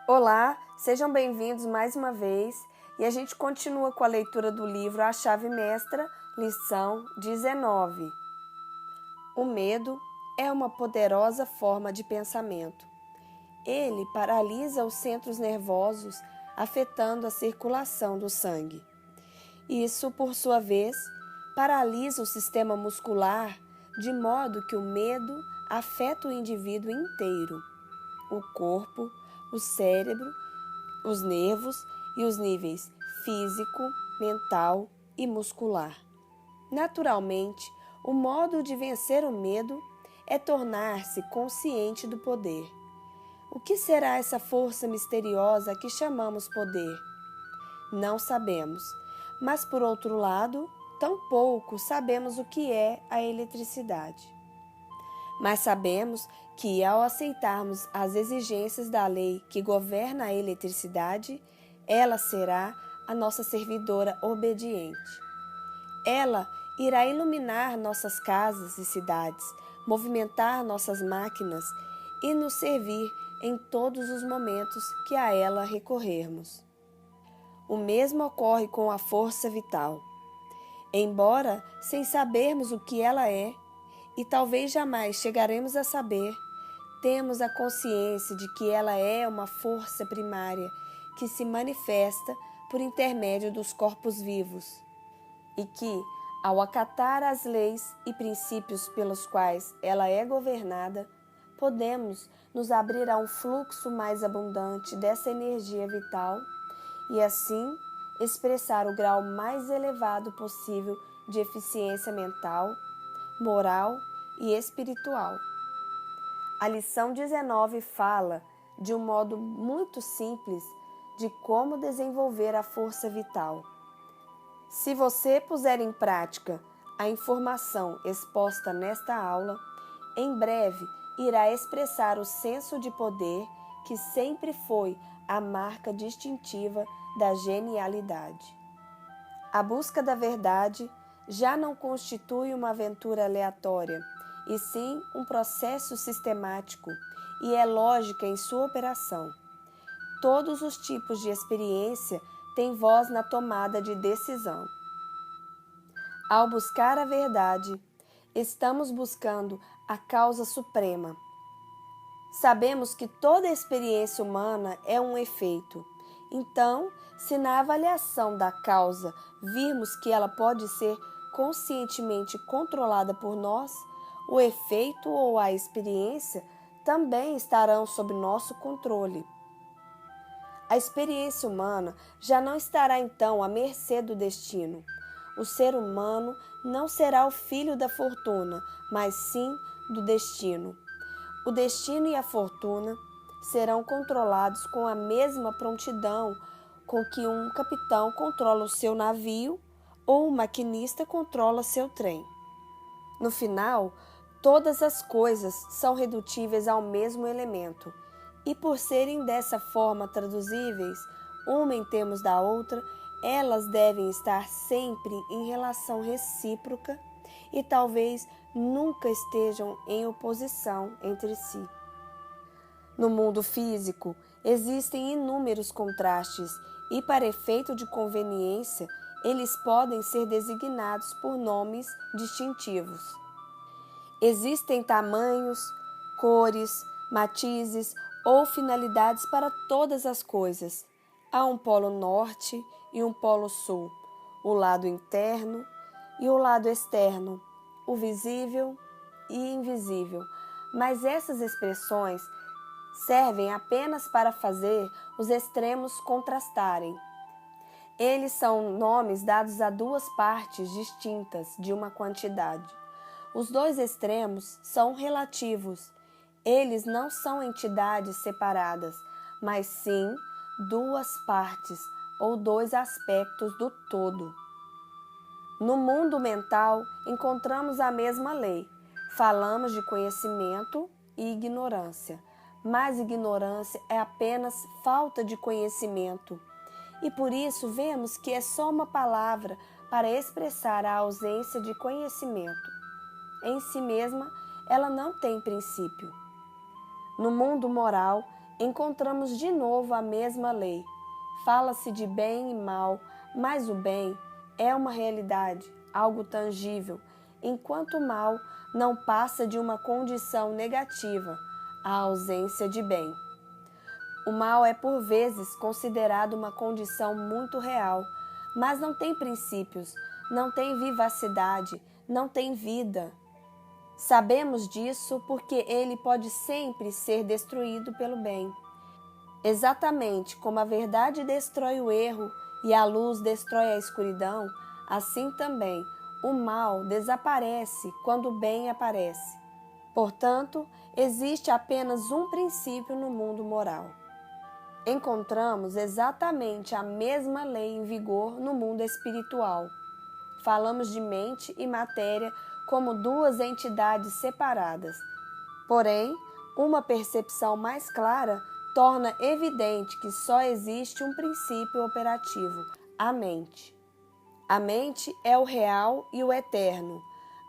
Olá, sejam bem-vindos mais uma vez e a gente continua com a leitura do livro A Chave Mestra, lição 19. O medo é uma poderosa forma de pensamento. Ele paralisa os centros nervosos, afetando a circulação do sangue. Isso, por sua vez, paralisa o sistema muscular, de modo que o medo afeta o indivíduo inteiro, o corpo, o cérebro, os nervos e os níveis físico, mental e muscular. Naturalmente, o modo de vencer o medo é tornar-se consciente do poder. O que será essa força misteriosa que chamamos poder? Não sabemos, mas por outro lado, tampouco sabemos o que é a eletricidade. Mas sabemos que, ao aceitarmos as exigências da lei que governa a eletricidade, ela será a nossa servidora obediente. Ela irá iluminar nossas casas e cidades, movimentar nossas máquinas e nos servir em todos os momentos que a ela recorrermos. O mesmo ocorre com a força vital. Embora, sem sabermos o que ela é, e talvez jamais chegaremos a saber, temos a consciência de que ela é uma força primária que se manifesta por intermédio dos corpos vivos e que, ao acatar as leis e princípios pelos quais ela é governada, podemos nos abrir a um fluxo mais abundante dessa energia vital e, assim, expressar o grau mais elevado possível de eficiência mental, moral e espiritual. A lição 19 fala, de um modo muito simples, de como desenvolver a força vital. Se você puser em prática a informação exposta nesta aula, em breve irá expressar o senso de poder que sempre foi a marca distintiva da genialidade. A busca da verdade já não constitui uma aventura aleatória, e sim um processo sistemático, e é lógica em sua operação. Todos os tipos de experiência têm voz na tomada de decisão. Ao buscar a verdade, estamos buscando a causa suprema. Sabemos que toda experiência humana é um efeito. Então, se na avaliação da causa virmos que ela pode ser conscientemente controlada por nós, o efeito ou a experiência também estarão sob nosso controle. A experiência humana já não estará então à mercê do destino. O ser humano não será o filho da fortuna, mas sim do destino. O destino e a fortuna serão controlados com a mesma prontidão com que um capitão controla o seu navio ou um maquinista controla seu trem. No final, todas as coisas são redutíveis ao mesmo elemento, e por serem dessa forma traduzíveis, uma em termos da outra, elas devem estar sempre em relação recíproca e talvez nunca estejam em oposição entre si. No mundo físico, existem inúmeros contrastes e, para efeito de conveniência, eles podem ser designados por nomes distintivos. Existem tamanhos, cores, matizes ou finalidades para todas as coisas. Há um polo norte e um polo sul, o lado interno e o lado externo, o visível e invisível. Mas essas expressões servem apenas para fazer os extremos contrastarem. Eles são nomes dados a duas partes distintas de uma quantidade. Os dois extremos são relativos. Eles não são entidades separadas, mas sim duas partes ou dois aspectos do todo. No mundo mental, encontramos a mesma lei. Falamos de conhecimento e ignorância, mas ignorância é apenas falta de conhecimento. E por isso vemos que é só uma palavra para expressar a ausência de conhecimento. Em si mesma, ela não tem princípio. No mundo moral, encontramos de novo a mesma lei. Fala-se de bem e mal, mas o bem é uma realidade, algo tangível, enquanto o mal não passa de uma condição negativa, a ausência de bem. O mal é por vezes considerado uma condição muito real, mas não tem princípios, não tem vivacidade, não tem vida. Sabemos disso porque ele pode sempre ser destruído pelo bem. Exatamente como a verdade destrói o erro e a luz destrói a escuridão, assim também o mal desaparece quando o bem aparece. Portanto, existe apenas um princípio no mundo moral. Encontramos exatamente a mesma lei em vigor no mundo espiritual. Falamos de mente e matéria como duas entidades separadas. Porém, uma percepção mais clara torna evidente que só existe um princípio operativo, a mente. A mente é o real e o eterno.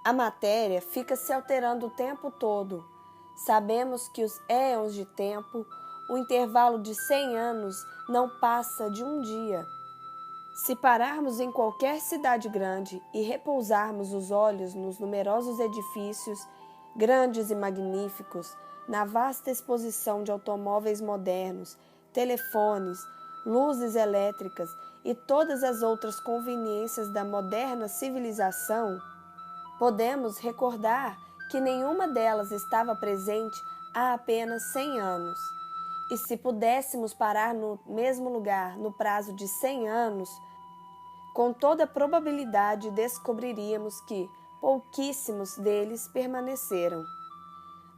A matéria fica se alterando o tempo todo. Sabemos que os éons de tempo, o intervalo de 100 anos, não passa de um dia. Se pararmos em qualquer cidade grande e repousarmos os olhos nos numerosos edifícios, grandes e magníficos, na vasta exposição de automóveis modernos, telefones, luzes elétricas e todas as outras conveniências da moderna civilização, podemos recordar que nenhuma delas estava presente há apenas 100 anos. E se pudéssemos parar no mesmo lugar no prazo de 100 anos, com toda probabilidade descobriríamos que pouquíssimos deles permaneceram.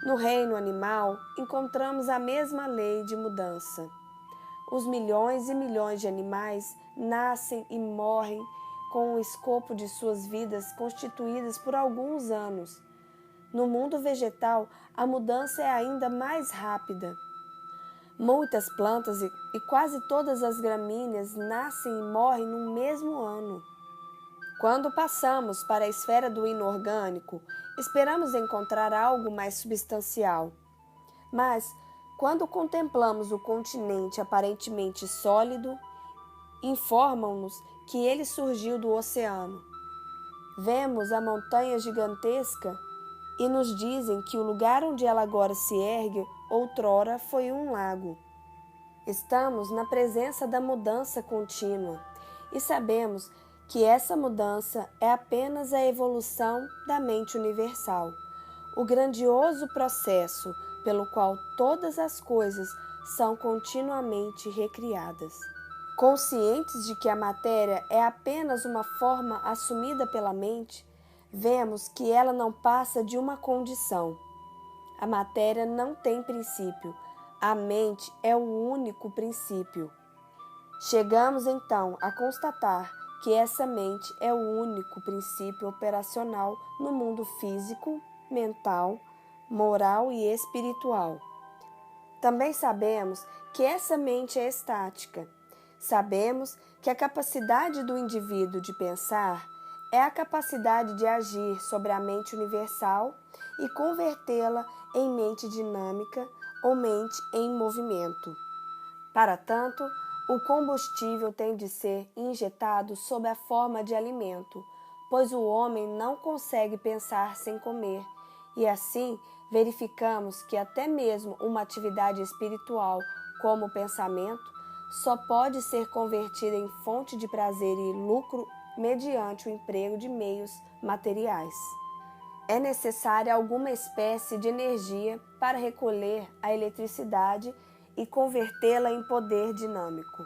No reino animal, encontramos a mesma lei de mudança. Os milhões e milhões de animais nascem e morrem com o escopo de suas vidas constituídas por alguns anos. No mundo vegetal, a mudança é ainda mais rápida. Muitas plantas e quase todas as gramíneas nascem e morrem no mesmo ano. Quando passamos para a esfera do inorgânico, esperamos encontrar algo mais substancial. Mas, quando contemplamos o continente aparentemente sólido, informam-nos que ele surgiu do oceano. Vemos a montanha gigantesca e nos dizem que o lugar onde ela agora se ergue outrora foi um lago. Estamos na presença da mudança contínua e sabemos que essa mudança é apenas a evolução da mente universal, o grandioso processo pelo qual todas as coisas são continuamente recriadas. Conscientes de que a matéria é apenas uma forma assumida pela mente, vemos que ela não passa de uma condição. A matéria não tem princípio, a mente é o único princípio. Chegamos então a constatar que essa mente é o único princípio operacional no mundo físico, mental, moral e espiritual. Também sabemos que essa mente é estática. Sabemos que a capacidade do indivíduo de pensar é a capacidade de agir sobre a mente universal e convertê-la em mente dinâmica ou mente em movimento. Para tanto, o combustível tem de ser injetado sob a forma de alimento, pois o homem não consegue pensar sem comer, e assim verificamos que até mesmo uma atividade espiritual, como o pensamento, só pode ser convertida em fonte de prazer e lucro mediante o emprego de meios materiais. É necessária alguma espécie de energia para recolher a eletricidade e convertê-la em poder dinâmico.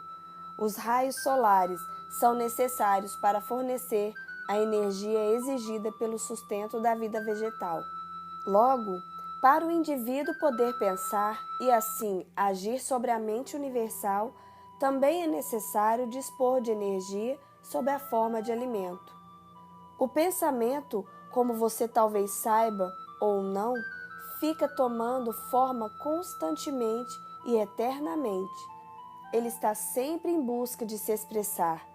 Os raios solares são necessários para fornecer a energia exigida pelo sustento da vida vegetal. Logo, para o indivíduo poder pensar e assim agir sobre a mente universal, também é necessário dispor de energia sob a forma de alimento. O pensamento, como você talvez saiba ou não, fica tomando forma constantemente e eternamente. Ele está sempre em busca de se expressar.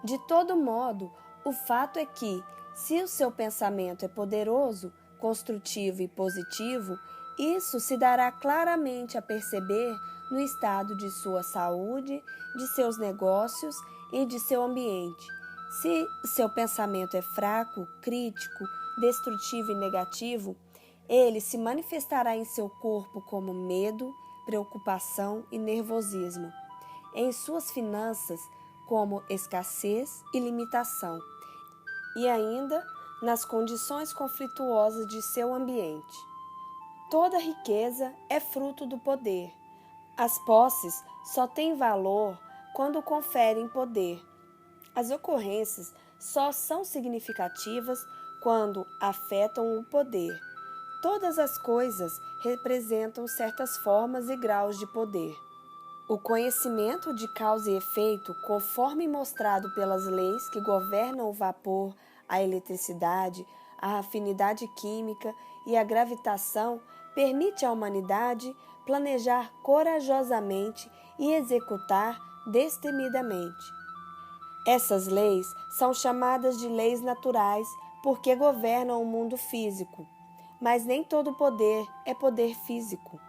De todo modo, o fato é que, se o seu pensamento é poderoso, construtivo e positivo, Isso se dará claramente a perceber no estado de sua saúde, de seus negócios e de seu ambiente. Se seu pensamento é fraco, crítico, destrutivo e negativo, ele se manifestará em seu corpo como medo, preocupação e nervosismo, em suas finanças como escassez e limitação, e ainda nas condições conflituosas de seu ambiente. Toda riqueza é fruto do poder. As posses só têm valor quando conferem poder. As ocorrências só são significativas quando afetam o poder. Todas as coisas representam certas formas e graus de poder. O conhecimento de causa e efeito, conforme mostrado pelas leis que governam o vapor, a eletricidade, a afinidade química e a gravitação, permite à humanidade planejar corajosamente e executar destemidamente. Essas leis são chamadas de leis naturais porque governam o mundo físico, mas nem todo poder é poder físico.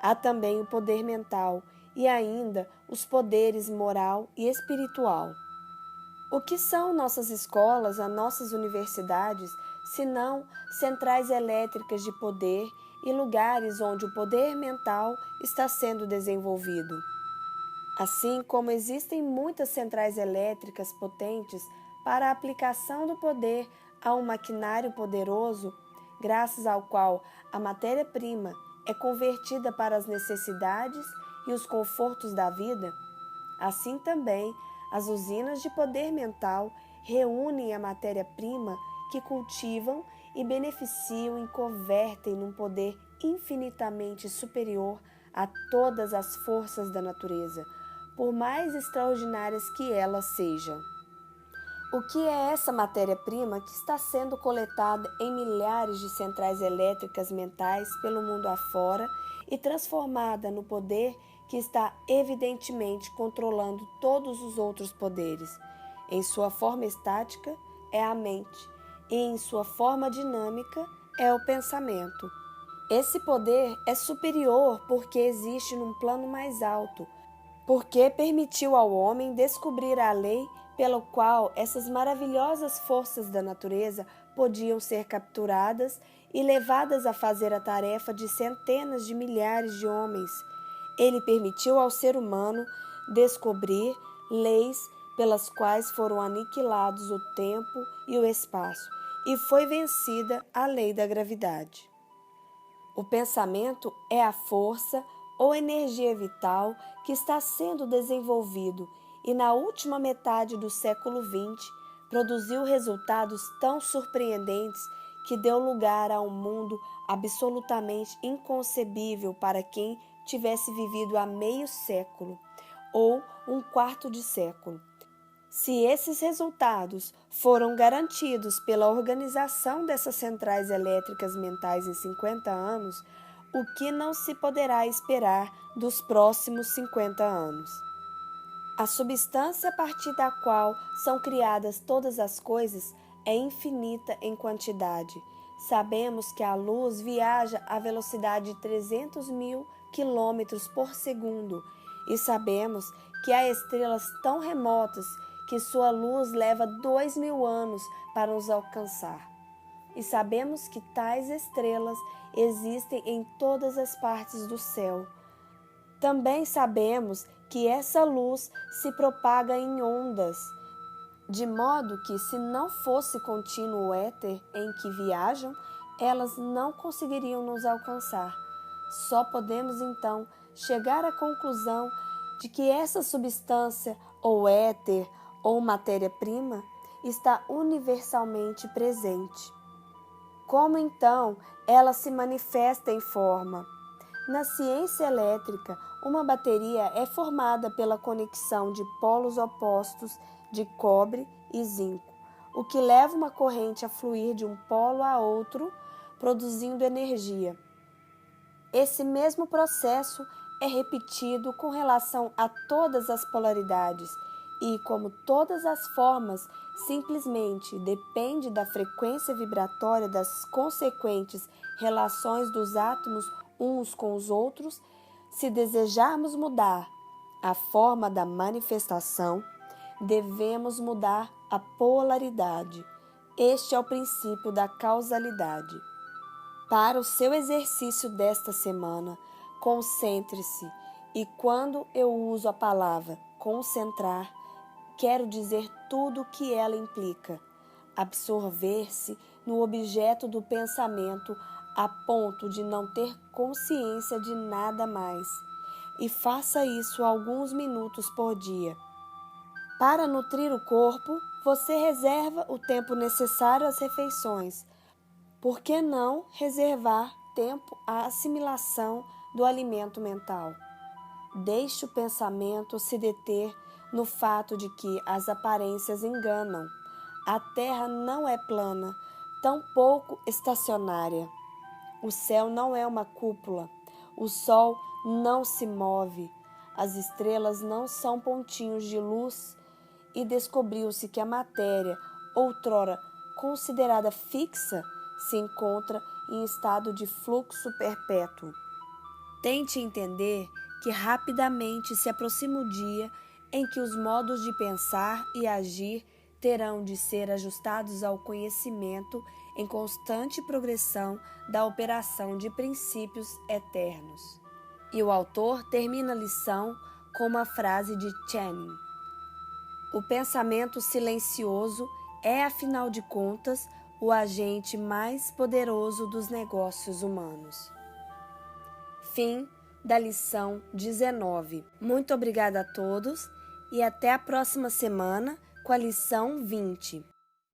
Há também o poder mental e ainda os poderes moral e espiritual. O que são nossas escolas, as nossas universidades, senão centrais elétricas de poder e lugares onde o poder mental está sendo desenvolvido? Assim como existem muitas centrais elétricas potentes para a aplicação do poder a um maquinário poderoso, graças ao qual a matéria-prima é convertida para as necessidades e os confortos da vida, assim também as usinas de poder mental reúnem a matéria-prima que cultivam e beneficiam e convertem num poder infinitamente superior a todas as forças da natureza, por mais extraordinárias que elas sejam. O que é essa matéria-prima que está sendo coletada em milhares de centrais elétricas mentais pelo mundo afora e transformada no poder que está evidentemente controlando todos os outros poderes? Em sua forma estática é a mente e em sua forma dinâmica é o pensamento. Esse poder é superior porque existe num plano mais alto, porque permitiu ao homem descobrir a lei pela qual essas maravilhosas forças da natureza podiam ser capturadas e levadas a fazer a tarefa de centenas de milhares de homens. Ele permitiu ao ser humano descobrir leis pelas quais foram aniquilados o tempo e o espaço, e foi vencida a lei da gravidade. O pensamento é a força ou energia vital que está sendo desenvolvido e na última metade do século XX produziu resultados tão surpreendentes que deu lugar a um mundo absolutamente inconcebível para quem tivesse vivido há meio século ou um quarto de século. Se esses resultados foram garantidos pela organização dessas centrais elétricas mentais em 50 anos, o que não se poderá esperar dos próximos 50 anos? A substância a partir da qual são criadas todas as coisas é infinita em quantidade. Sabemos que a luz viaja à velocidade de 300.000 quilômetros por segundo e sabemos que há estrelas tão remotas que sua luz leva 2.000 anos para nos alcançar. E sabemos que tais estrelas existem em todas as partes do céu. Também sabemos que essa luz se propaga em ondas, de modo que, se não fosse contínuo o éter em que viajam, elas não conseguiriam nos alcançar. Só podemos, então, chegar à conclusão de que essa substância, ou éter, ou matéria-prima, está universalmente presente. Como, então, ela se manifesta em forma? Na ciência elétrica, uma bateria é formada pela conexão de polos opostos de cobre e zinco, o que leva uma corrente a fluir de um polo a outro, produzindo energia. Esse mesmo processo é repetido com relação a todas as polaridades e, como todas as formas, simplesmente depende da frequência vibratória das consequentes relações dos átomos uns com os outros, se desejarmos mudar a forma da manifestação, devemos mudar a polaridade. Este é o princípio da causalidade. Para o seu exercício desta semana, concentre-se, e quando eu uso a palavra concentrar, quero dizer tudo o que ela implica. Absorver-se no objeto do pensamento a ponto de não ter consciência de nada mais. E faça isso alguns minutos por dia. Para nutrir o corpo, você reserva o tempo necessário às refeições. Por que não reservar tempo à assimilação do alimento mental? Deixe o pensamento se deter no fato de que as aparências enganam. A terra não é plana, tampouco estacionária. O céu não é uma cúpula. O sol não se move. As estrelas não são pontinhos de luz. E descobriu-se que a matéria, outrora considerada fixa, se encontra em estado de fluxo perpétuo. Tente entender que rapidamente se aproxima o dia em que os modos de pensar e agir terão de ser ajustados ao conhecimento em constante progressão da operação de princípios eternos. E o autor termina a lição com uma frase de Channing: o pensamento silencioso é, afinal de contas, o agente mais poderoso dos negócios humanos. Fim da lição 19. Muito obrigada a todos e até a próxima semana com a lição 20.